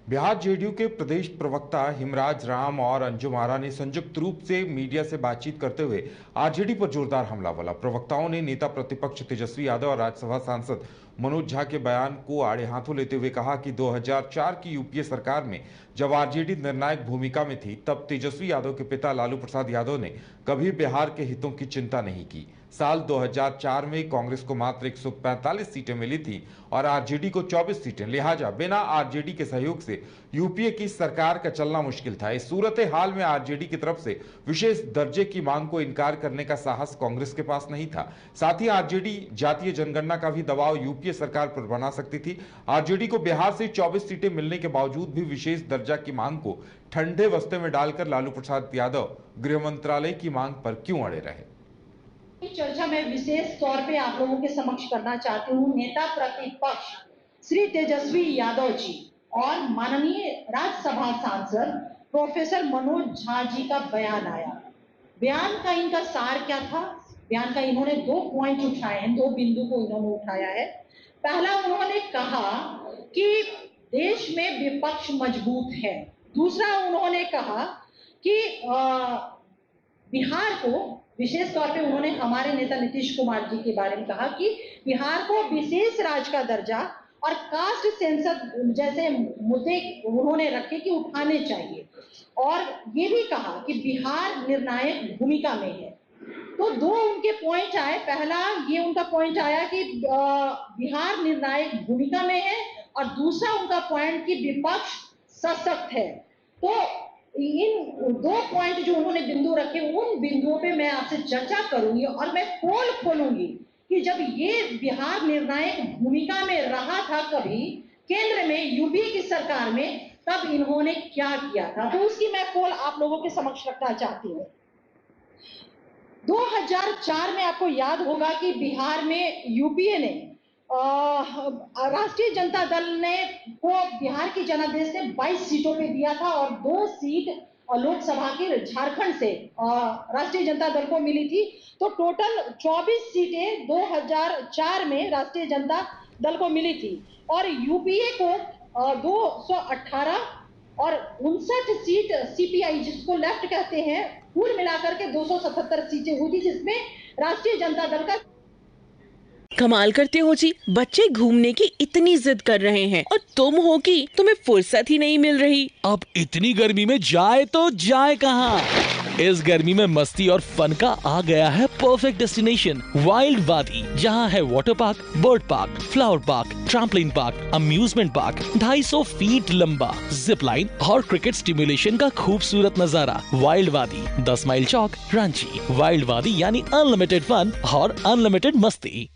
Bihar JDU के प्रदेश प्रवक्ता हिमराज राम और अंजुम आरा ने संयुक्त रूप से मीडिया से बातचीत करते हुए आरजेडी पर जोरदार हमला बोला। प्रवक्ताओं ने नेता प्रतिपक्ष तेजस्वी यादव और राज्यसभा सांसद मनोज झा के बयान को आड़े हाथों लेते हुए कहा कि 2004 की यूपीए सरकार में जब आरजेडी निर्णायक भूमिका में थी, तब तेजस्वी यादव के पिता लालू प्रसाद यादव ने कभी बिहार के हितों की चिंता नहीं की। साल 2004 में कांग्रेस को मात्र 145 सीटें मिली थी और आरजेडी को 24 सीटें। लिहाजा बिना आरजेडी के सहयोग से यूपीए की सरकार का चलना मुश्किल था। इस सूरत हाल में आरजेडी की तरफ से विशेष दर्जे की मांग को इनकार करने का साहस कांग्रेस के पास नहीं था। साथ ही आरजेडी जातीय जनगणना का भी दबाव यूपीए सरकार पर बना सकती थी। आरजेडी को बिहार से 24 सीटें मिलने के बावजूद भी विशेष दर्जा की मांग को ठंडे बस्ते में डालकर लालू प्रसाद यादव गृह मंत्रालय की मांग पर क्यों अड़े रहे। चर्चा में विशेष तौर पे आप लोगों के समक्ष करना चाहती हूँ। नेता प्रतिपक्ष श्री तेजस्वी यादव जी और माननीय राज्यसभा सांसद प्रोफेसर मनोज झा जी का बयान आया। बयान का इनका सार क्या था? बयान का इन्होंने 2 पॉइंट उठाए हैं, 2 बिंदु को इन्होंने उठाया है। पहला, उन्होंने कहा कि देश में विपक्ष मजबूत है। दूसरा, उन्होंने कहा कि बिहार को, विशेष तौर पे उन्होंने हमारे नेता नीतीश कुमार जी के बारे में कहा कि बिहार को विशेष राज्य का दर्जा और कास्ट सेंसस जैसे मुद्दे उन्होंने रखे कि उठाने चाहिए, और ये भी कहा कि बिहार निर्णायक भूमिका में है। तो 2 उनके पॉइंट आए। पहला ये उनका पॉइंट आया कि बिहार निर्णायक भूमिका में है, और दूसरा उनका पॉइंट कि विपक्ष सशक्त है। तो इन 2 पॉइंट जो उन्होंने बिंदु रखे, उन बिंदुओं पे मैं आपसे चर्चा करूंगी और मैं पोल खोलूंगी कि जब ये बिहार निर्णायक भूमिका में रहा था कभी केंद्र में यूपीए की सरकार में, तब इन्होंने क्या किया था। तो उसकी मैं पोल आप लोगों के समक्ष रखना चाहती हूँ। 2004 में आपको याद होगा कि बिहार में यूपीए ने, राष्ट्रीय जनता दल ने को बिहार की जनादेश ने 22 सीटों पे दिया था और 2 सीट लोकसभा की झारखंड से राष्ट्रीय जनता दल को मिली थी। तो टोटल 24 सीटें 2004 में राष्ट्रीय जनता दल को मिली थी और यूपीए को 218 और 59 सीट सीपीआई, जिसको लेफ्ट कहते हैं, कुल मिलाकर के 277 सीटें हुई थी, जिसमें राष्ट्रीय जनता दल का। कमाल करते हो जी, बच्चे घूमने की इतनी जिद कर रहे हैं और तुम हो कि तुम्हें फुर्सत ही नहीं मिल रही। अब इतनी गर्मी में जाए तो जाए कहाँ? इस गर्मी में मस्ती और फन का आ गया है परफेक्ट डेस्टिनेशन, वाइल्ड वादी, जहाँ है water park, bird park, flower park, trampoline park, amusement park, 250 feet लंबा, जिप लाइन और क्रिकेट स्टिमुलेशन का खूबसूरत नजारा। वाइल्ड वादी, 10 माइल चौक, रांची। वाइल्ड वादी यानी अनलिमिटेड फन और अनलिमिटेड मस्ती।